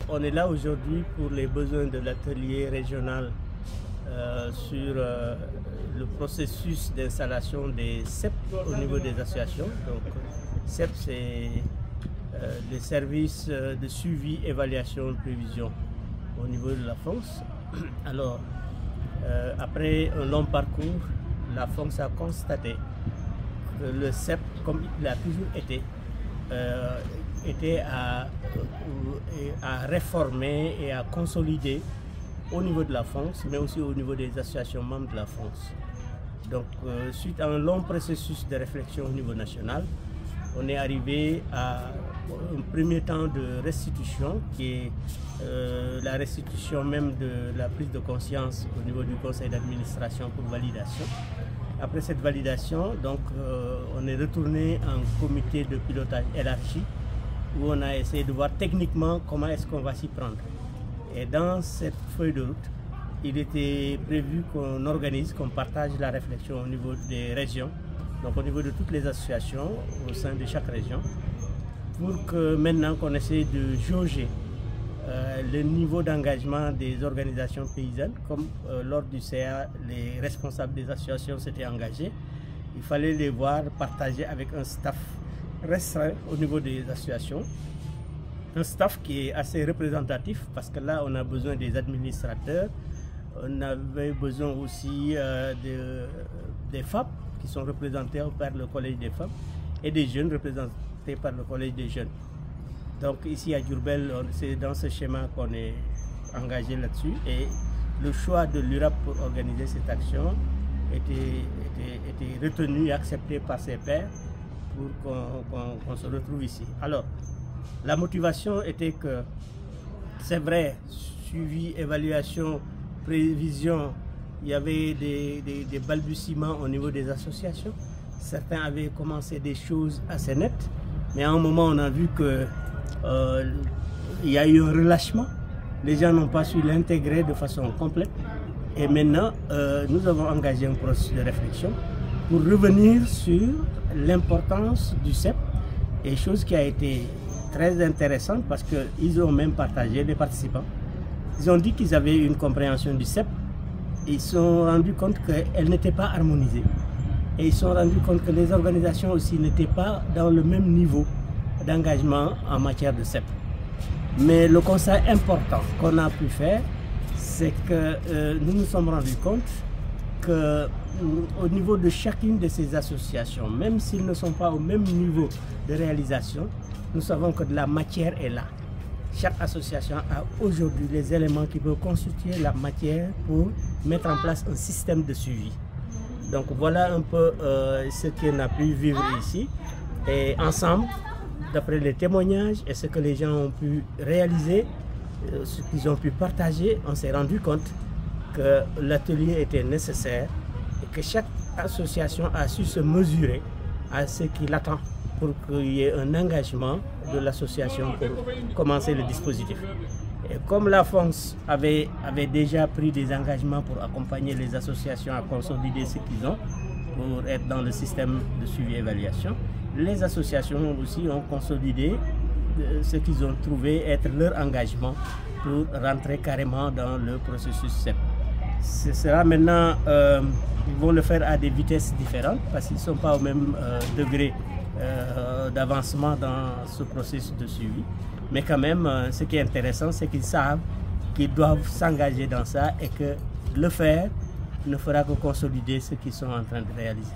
On est là aujourd'hui pour les besoins de l'atelier régional sur le processus d'installation des CEP au niveau des associations. Donc, CEP, c'est les services de suivi, évaluation, prévision au niveau de la FONCS. Alors, après un long parcours, la FONCS a constaté que le CEP, comme il a toujours été à réformer et à consolider au niveau de la FONCS, mais aussi au niveau des associations membres de la FONCS. Donc, suite à un long processus de réflexion au niveau national, on est arrivé à un premier temps de restitution, qui est la restitution même de la prise de conscience au niveau du conseil d'administration pour validation. Après cette validation, donc, on est retourné en comité de pilotage élargi, où on a essayé de voir techniquement comment est-ce qu'on va s'y prendre. Et dans cette feuille de route, il était prévu qu'on organise, qu'on partage la réflexion au niveau des régions, donc au niveau de toutes les associations au sein de chaque région, pour que maintenant qu'on essaie de jauger le niveau d'engagement des organisations paysannes. Comme lors du CA, les responsables des associations s'étaient engagés, il fallait les voir partager avec un staff restreint au niveau des associations. Un staff qui est assez représentatif, parce que là on a besoin des administrateurs, on avait besoin aussi des femmes qui sont représentées par le collège des femmes et des jeunes représentés par le collège des jeunes. Donc ici à Diourbel, c'est dans ce schéma qu'on est engagé là-dessus, et le choix de l'URAP pour organiser cette action était retenu et accepté par ses pairs pour qu'on se retrouve ici. Alors, la motivation était que, c'est vrai, suivi, évaluation, prévision, il y avait des balbutiements au niveau des associations. Certains avaient commencé des choses assez nettes, mais à un moment on a vu que il y a eu un relâchement. Les gens n'ont pas su l'intégrer de façon complète. Et maintenant, nous avons engagé un processus de réflexion pour revenir sur l'importance du CEP, et chose qui a été très intéressante parce qu'ils ont même partagé, les participants. Ils ont dit qu'ils avaient une compréhension du CEP, et ils se sont rendus compte qu'elle n'était pas harmonisée. Et ils se sont rendus compte que les organisations aussi n'étaient pas dans le même niveau d'engagement en matière de CEP. Mais le constat important qu'on a pu faire, c'est que nous nous sommes rendus compte qu'au niveau de chacune de ces associations, même s'ils ne sont pas au même niveau de réalisation, nous savons que de la matière est là. Chaque association a aujourd'hui les éléments qui peuvent constituer la matière pour mettre en place un système de suivi. Donc voilà un peu ce qu'on a pu vivre ici. Et ensemble, d'après les témoignages et ce que les gens ont pu réaliser, ce qu'ils ont pu partager, on s'est rendu compte que l'atelier était nécessaire et que chaque association a su se mesurer à ce qu'il attend pour qu'il y ait un engagement de l'association pour commencer le dispositif. Et comme la FONCS avait déjà pris des engagements pour accompagner les associations à consolider ce qu'ils ont, pour être dans le système de suivi et évaluation, les associations aussi ont consolidé ce qu'ils ont trouvé être leur engagement pour rentrer carrément dans le processus CEP. Ce sera maintenant, ils vont le faire à des vitesses différentes parce qu'ils ne sont pas au même degré d'avancement dans ce processus de suivi. Mais quand même, ce qui est intéressant, c'est qu'ils savent qu'ils doivent s'engager dans ça et que le faire ne fera que consolider ce qu'ils sont en train de réaliser.